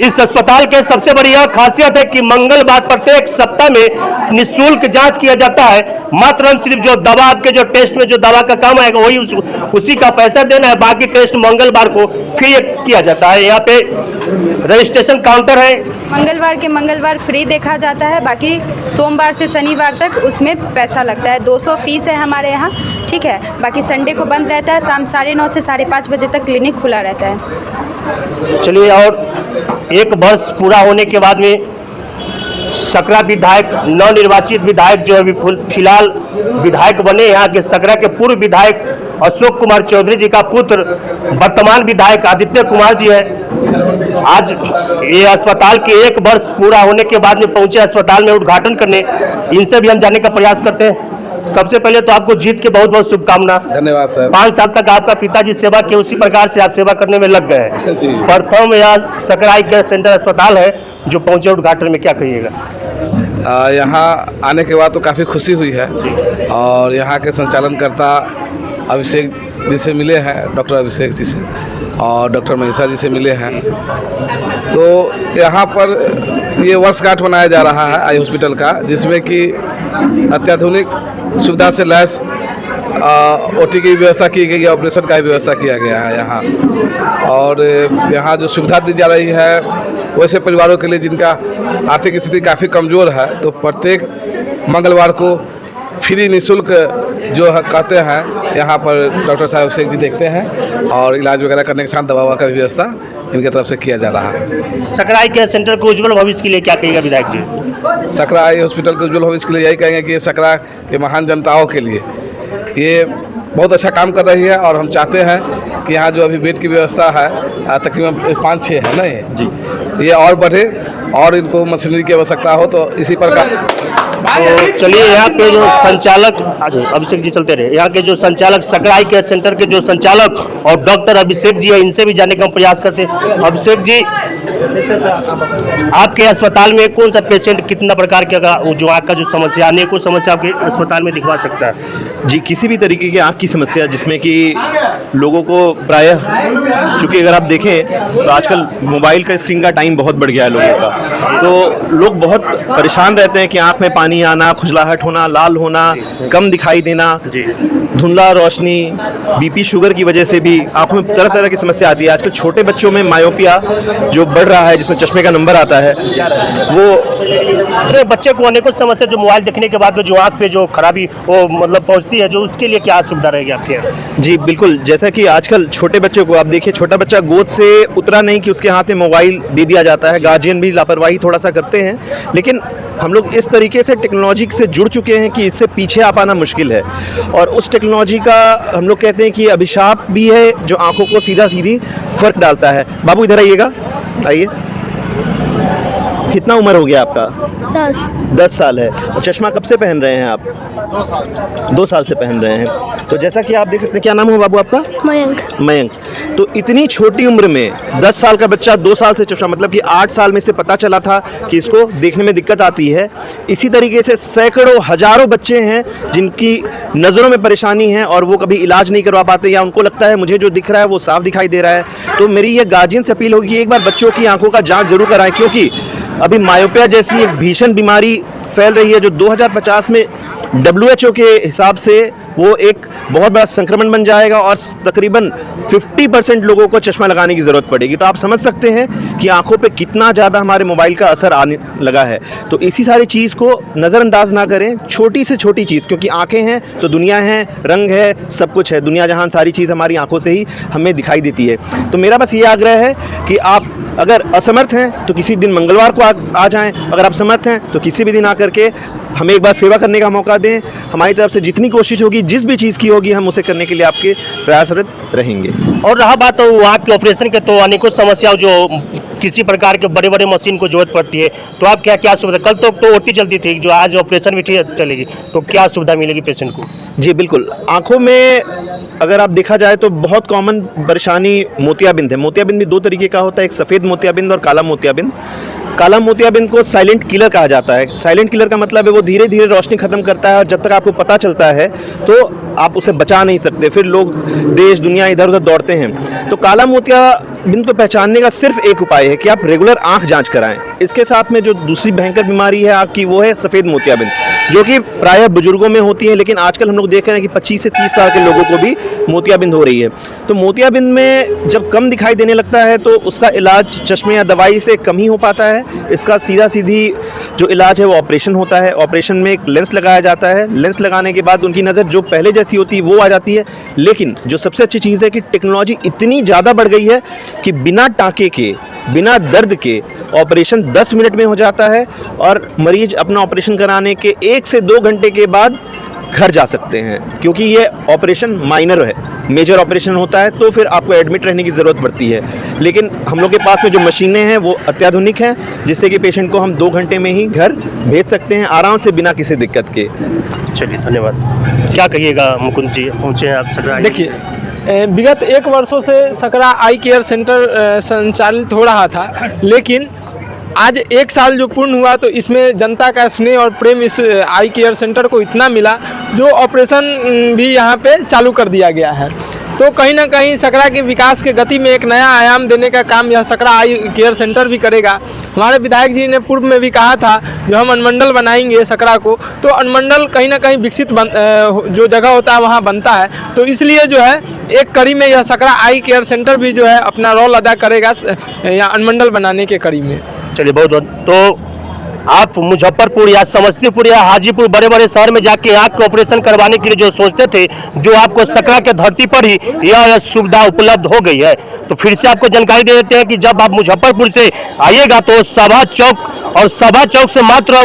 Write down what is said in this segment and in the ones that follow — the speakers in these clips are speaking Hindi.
इस अस्पताल के सबसे बड़ी यह खासियत है कि मंगलवार प्रत्येक सप्ताह में निःशुल्क जांच किया जाता है। मात्र हम सिर्फ जो दवा आपके जो टेस्ट में जो दवा का काम आएगा वही उसी का पैसा देना है, बाकी टेस्ट मंगलवार को फ्री किया जाता है। यहाँ पे रजिस्ट्रेशन काउंटर है। मंगलवार के मंगलवार फ्री देखा जाता है, बाकी सोमवार से शनिवार तक उसमें पैसा लगता है। 200 फीस है हमारे यहाँ, ठीक है। बाकी संडे को बंद रहता है, शाम 9:30 से 5:30 बजे तक क्लिनिक खुला रहता है। चलिए, और एक वर्ष पूरा होने के बाद में सकरा विधायक, नवनिर्वाचित विधायक जो अभी फिलहाल विधायक बने, यहाँ के सकरा के पूर्व विधायक अशोक कुमार चौधरी जी का पुत्र वर्तमान विधायक आदित्य कुमार जी है। आज ये अस्पताल के एक वर्ष पूरा होने के बाद में पहुंचे अस्पताल में उद्घाटन करने। इनसे भी हम जानने का प्रयास करते हैं। सबसे पहले तो आपको जीत के बहुत बहुत शुभकामना। धन्यवाद सर। 5 साल तक आपका पिताजी सेवा के उसी प्रकार से आप सेवा करने में लग गए हैं। प्रथम यह सकरा आई केयर सेंटर अस्पताल है जो पहुंचे उद्घाटन में, क्या कहिएगा? यहाँ आने के बाद तो काफ़ी खुशी हुई है और यहाँ के संचालनकर्ता अभिषेक जी से मिले हैं, डॉक्टर अभिषेक जी से, और डॉक्टर मनीषा जी से मिले हैं। तो यहाँ पर ये वर्षगांठ मनाया जा रहा है आई हॉस्पिटल का, जिसमें कि अत्याधुनिक सुविधा से लैस ओटी की व्यवस्था की गई है, ऑपरेशन का भी व्यवस्था किया गया है यहाँ। और यहाँ जो सुविधा दी जा रही है वैसे परिवारों के लिए जिनका आर्थिक स्थिति काफ़ी कमज़ोर है, तो प्रत्येक मंगलवार को फ्री निःशुल्क जो कहते हैं यहाँ पर डॉक्टर साहब अभिषेक जी देखते हैं और इलाज वगैरह करने के साथ दवा का भी व्यवस्था इनकी तरफ से किया जा रहा है। सकरा आई केयर सेंटर को उज्जवल भविष्य के लिए क्या कहेगा विधायक जी? सकरा आई हॉस्पिटल के उज्जवल भविष्य के लिए यही कहेंगे कि ये सकरा के महान जनताओं के लिए ये बहुत अच्छा काम कर रही है और हम चाहते हैं कि यहाँ जो अभी बेड की व्यवस्था है तकरीबन 5-6 है ना ये और बढ़े और इनको मशीनरी की आवश्यकता हो तो इसी प्रकार। तो चलिए, यहाँ पे जो संचालक अभिषेक जी चलते रहे, यहाँ के जो संचालक सकरा आई केयर सेंटर के जो संचालक और डॉक्टर अभिषेक जी है, इनसे भी जानने का हम प्रयास करते हैं। अभिषेक जी, आपके अस्पताल में कौन सा पेशेंट कितना प्रकार के जो आँख का जो समस्या, अनेकों समस्या आपके अस्पताल में दिखवा सकता है? जी, किसी भी तरीके की आँख की समस्या जिसमें कि लोगों को प्रायः, चूँकि अगर आप देखें तो आजकल मोबाइल का स्क्रीन का टाइम बहुत बढ़ गया है लोगों का, तो लोग बहुत परेशान रहते हैं कि आँख में पानी आना, खुजलाहट होना, लाल होना, कम दिखाई देना, धुंधला रोशनी, बीपी शुगर की वजह से भी आँखों में तरह तरह की समस्या आती है। आजकल छोटे बच्चों में मायोपिया जो बढ़ रहा है, जिसमें चश्मे का नंबर आता है, वो बच्चे को अनेकों समस्या जो मोबाइल देखने के बाद में जो आँख पे जो खराबी वो मतलब पहुँचती है, जो उसके लिए क्या सुविधा रहेगी आपके यहाँ? जी बिल्कुल, जैसा कि आजकल छोटे बच्चों को आप देखिए, छोटा बच्चा गोद से उतरा नहीं कि उसके हाथ में मोबाइल दे दिया जाता है। गार्जियन भी लापरवाही थोड़ा सा करते हैं, लेकिन हम लोग इस तरीके से टेक्नोलॉजी से जुड़ चुके हैं कि इससे पीछे आ पाना मुश्किल है। और उस टेक्नोलॉजी का हम लोग कहते हैं कि अभिशाप भी है जो आंखों को सीधा सीधी फर्क डालता है। बाबू इधर आइएगा, आइए। कितना उम्र हो गया आपका? 10 साल है। और चश्मा कब से पहन रहे हैं आप? 2 साल से पहन रहे हैं। तो जैसा कि आप देख सकते हैं, क्या नाम हो बाबू आपका? मयंक। तो इतनी छोटी उम्र में 10 साल का बच्चा 2 साल से चश्मा, मतलब कि 8 साल में से पता चला था कि इसको देखने में दिक्कत आती है। इसी तरीके से सैकड़ों हजारों बच्चे हैं जिनकी नज़रों में परेशानी है और वो कभी इलाज नहीं करवा पाते, या उनको लगता है मुझे जो दिख रहा है वो साफ दिखाई दे रहा है। तो मेरी ये गार्जियन से अपील होगी, एक बार बच्चों की आंखों का जांच जरूर कराएं, क्योंकि अभी मायोपिया जैसी एक भीषण बीमारी फैल रही है जो 2050 में WHO के हिसाब से वो एक बहुत बड़ा संक्रमण बन जाएगा और तकरीबन 50% लोगों को चश्मा लगाने की ज़रूरत पड़ेगी। तो आप समझ सकते हैं कि आंखों पे कितना ज़्यादा हमारे मोबाइल का असर आने लगा है। तो इसी सारी चीज़ को नज़रअंदाज ना करें, छोटी से छोटी चीज़, क्योंकि आंखें हैं तो दुनिया है, रंग है, सब कुछ है, दुनिया जहान सारी चीज़ हमारी आंखों से ही हमें दिखाई देती है। तो मेरा बस ये आग्रह है कि आप अगर असमर्थ हैं तो किसी दिन मंगलवार को आ जाएं, अगर आप समर्थ हैं तो किसी भी दिन आकर के हमें एक बार सेवा करने का मौका दें। हमारी तरफ से जितनी कोशिश होगी, जिस भी चीज़ की होगी, हम उसे करने के लिए आपके प्रयासरत रहेंगे। और रहा बात तो वहाँ के ऑपरेशन के, तो अनेकों समस्या जो किसी प्रकार के बड़े बड़े मशीन को जरूरत पड़ती है, तो आप क्या क्या सुविधा, कल तो ओटी चलती थी, जो आज ऑपरेशन भी चलेगी, तो क्या सुविधा मिलेगी पेशेंट को? जी बिल्कुल, आंखों में अगर आप देखा जाए तो बहुत कॉमन परेशानी मोतियाबिंद है। मोतियाबिंद भी 2 तरीके का होता है, एक सफ़ेद मोतियाबिंद और काला मोतियाबिंद। काला मोतियाबिंद को साइलेंट किलर कहा जाता है। साइलेंट किलर का मतलब है वो धीरे धीरे रोशनी ख़त्म करता है और जब तक आपको पता चलता है तो आप उसे बचा नहीं सकते, फिर लोग देश दुनिया इधर उधर दौड़ते हैं। तो काला मोतियाबिंद को पहचानने का सिर्फ एक उपाय है कि आप रेगुलर आंख जांच कराएं। इसके साथ में जो दूसरी भयंकर बीमारी है आँख की, वो है सफ़ेद मोतियाबिंद, जो कि प्रायः बुजुर्गों में होती है, लेकिन आजकल हम लोग देख रहे हैं कि 25 से 30 साल के लोगों को भी मोतियाबिंद हो रही है। तो मोतियाबिंद में जब कम दिखाई देने लगता है तो उसका इलाज चश्मे या दवाई से कम ही हो पाता है। इसका सीधा सीधी जो इलाज है वो ऑपरेशन होता है। ऑपरेशन में एक लेंस लगाया जाता है। लेंस लगाने के बाद उनकी नज़र जो पहले जैसी होती है वो आ जाती है। लेकिन जो सबसे अच्छी चीज़ है कि टेक्नोलॉजी इतनी ज़्यादा बढ़ गई है कि बिना टाँके के, बिना दर्द के ऑपरेशन 10 मिनट में हो जाता है और मरीज अपना ऑपरेशन कराने के 1 से 2 घंटे के बाद घर जा सकते हैं, क्योंकि ये ऑपरेशन माइनर है। मेजर ऑपरेशन होता है तो फिर आपको एडमिट रहने की ज़रूरत पड़ती है, लेकिन हम लोग के पास में जो मशीनें हैं वो अत्याधुनिक हैं, जिससे कि पेशेंट को हम 2 घंटे में ही घर भेज सकते हैं आराम से, बिना किसी दिक्कत के। चलिए, धन्यवाद। क्या कहिएगा मुकुंद जी, पहुँचे हैं आप सकरा? देखिए, विगत 1 वर्षों से सकरा आई केयर सेंटर संचालित हो रहा था, लेकिन आज 1 साल जो पूर्ण हुआ तो इसमें जनता का स्नेह और प्रेम इस आई केयर सेंटर को इतना मिला जो ऑपरेशन भी यहाँ पे चालू कर दिया गया है। तो कहीं ना कहीं सकरा के विकास के गति में एक नया आयाम देने का काम यह सकरा आई केयर सेंटर भी करेगा। हमारे विधायक जी ने पूर्व में भी कहा था जो हम अनुमंडल बनाएंगे सकरा को, तो अनुमंडल कहीं ना कहीं विकसित जो जगह होता है वहाँ बनता है। तो इसलिए जो है एक कड़ी में यह सकरा आई केयर सेंटर भी जो है अपना रोल अदा करेगा या अनुमंडल बनाने के कड़ी में। चलिए, बहुत बहुत। तो आप मुजफ्फरपुर या समस्तीपुर या हाजीपुर बड़े बड़े शहर में जाके आँख के ऑपरेशन करवाने के लिए जो सोचते थे, जो आपको सकरा के धरती पर ही यह सुविधा उपलब्ध हो गई है। तो फिर से आपको जानकारी दे देते हैं कि जब आप मुजफ्फरपुर से आइएगा तो सभा चौक, और सभा चौक से मात्र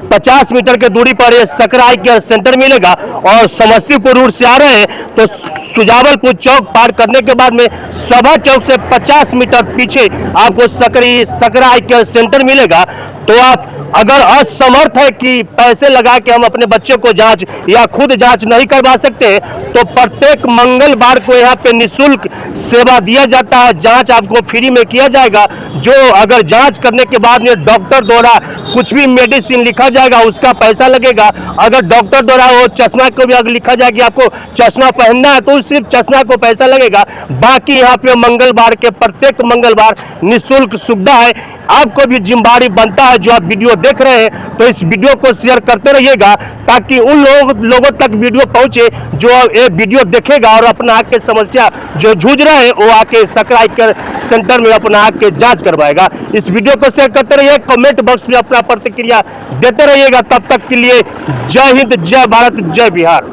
50 मीटर के दूरी पर ये सकरा आई केयर सेंटर मिलेगा। और समस्तीपुर रोड से आ रहे हैं तो सुजावलपुर चौक पार करने के बाद में सभा चौक से 50 मीटर पीछे आपको सकरा आई केयर सेंटर मिलेगा। तो आप अगर असमर्थ है कि पैसे लगा के हम अपने बच्चे को जांच या खुद जांच नहीं करवा सकते, तो प्रत्येक मंगलवार को यहाँ पे निःशुल्क सेवा दिया जाता है। जांच आपको फ्री में किया जाएगा। जो अगर जांच करने के बाद में डॉक्टर द्वारा कुछ भी मेडिसिन लिखा जाएगा उसका पैसा लगेगा। अगर डॉक्टर द्वारा वो चश्मा को भी अगर लिखा जाए कि आपको चश्मा पहनना है तो सिर्फ चश्मा को पैसा लगेगा। बाकी यहाँ पे मंगलवार के प्रत्येक मंगलवार निःशुल्क सुविधा है। आपको भी जिम्मेदारी बनता है, जो आप वीडियो देख रहे हैं तो इस वीडियो को शेयर करते रहिएगा ताकि उन लोगों तक वीडियो पहुंचे जो ये वीडियो देखेगा और अपना आँख की समस्या जो जूझ रहे हैं वो आके सकरा आई केयर सेंटर में अपना आँख के जांच करवाएगा। इस वीडियो को शेयर करते रहिए, कमेंट बॉक्स में अपना प्रतिक्रिया देते रहिएगा। तब तक के लिए जय हिंद, जय भारत, जय बिहार।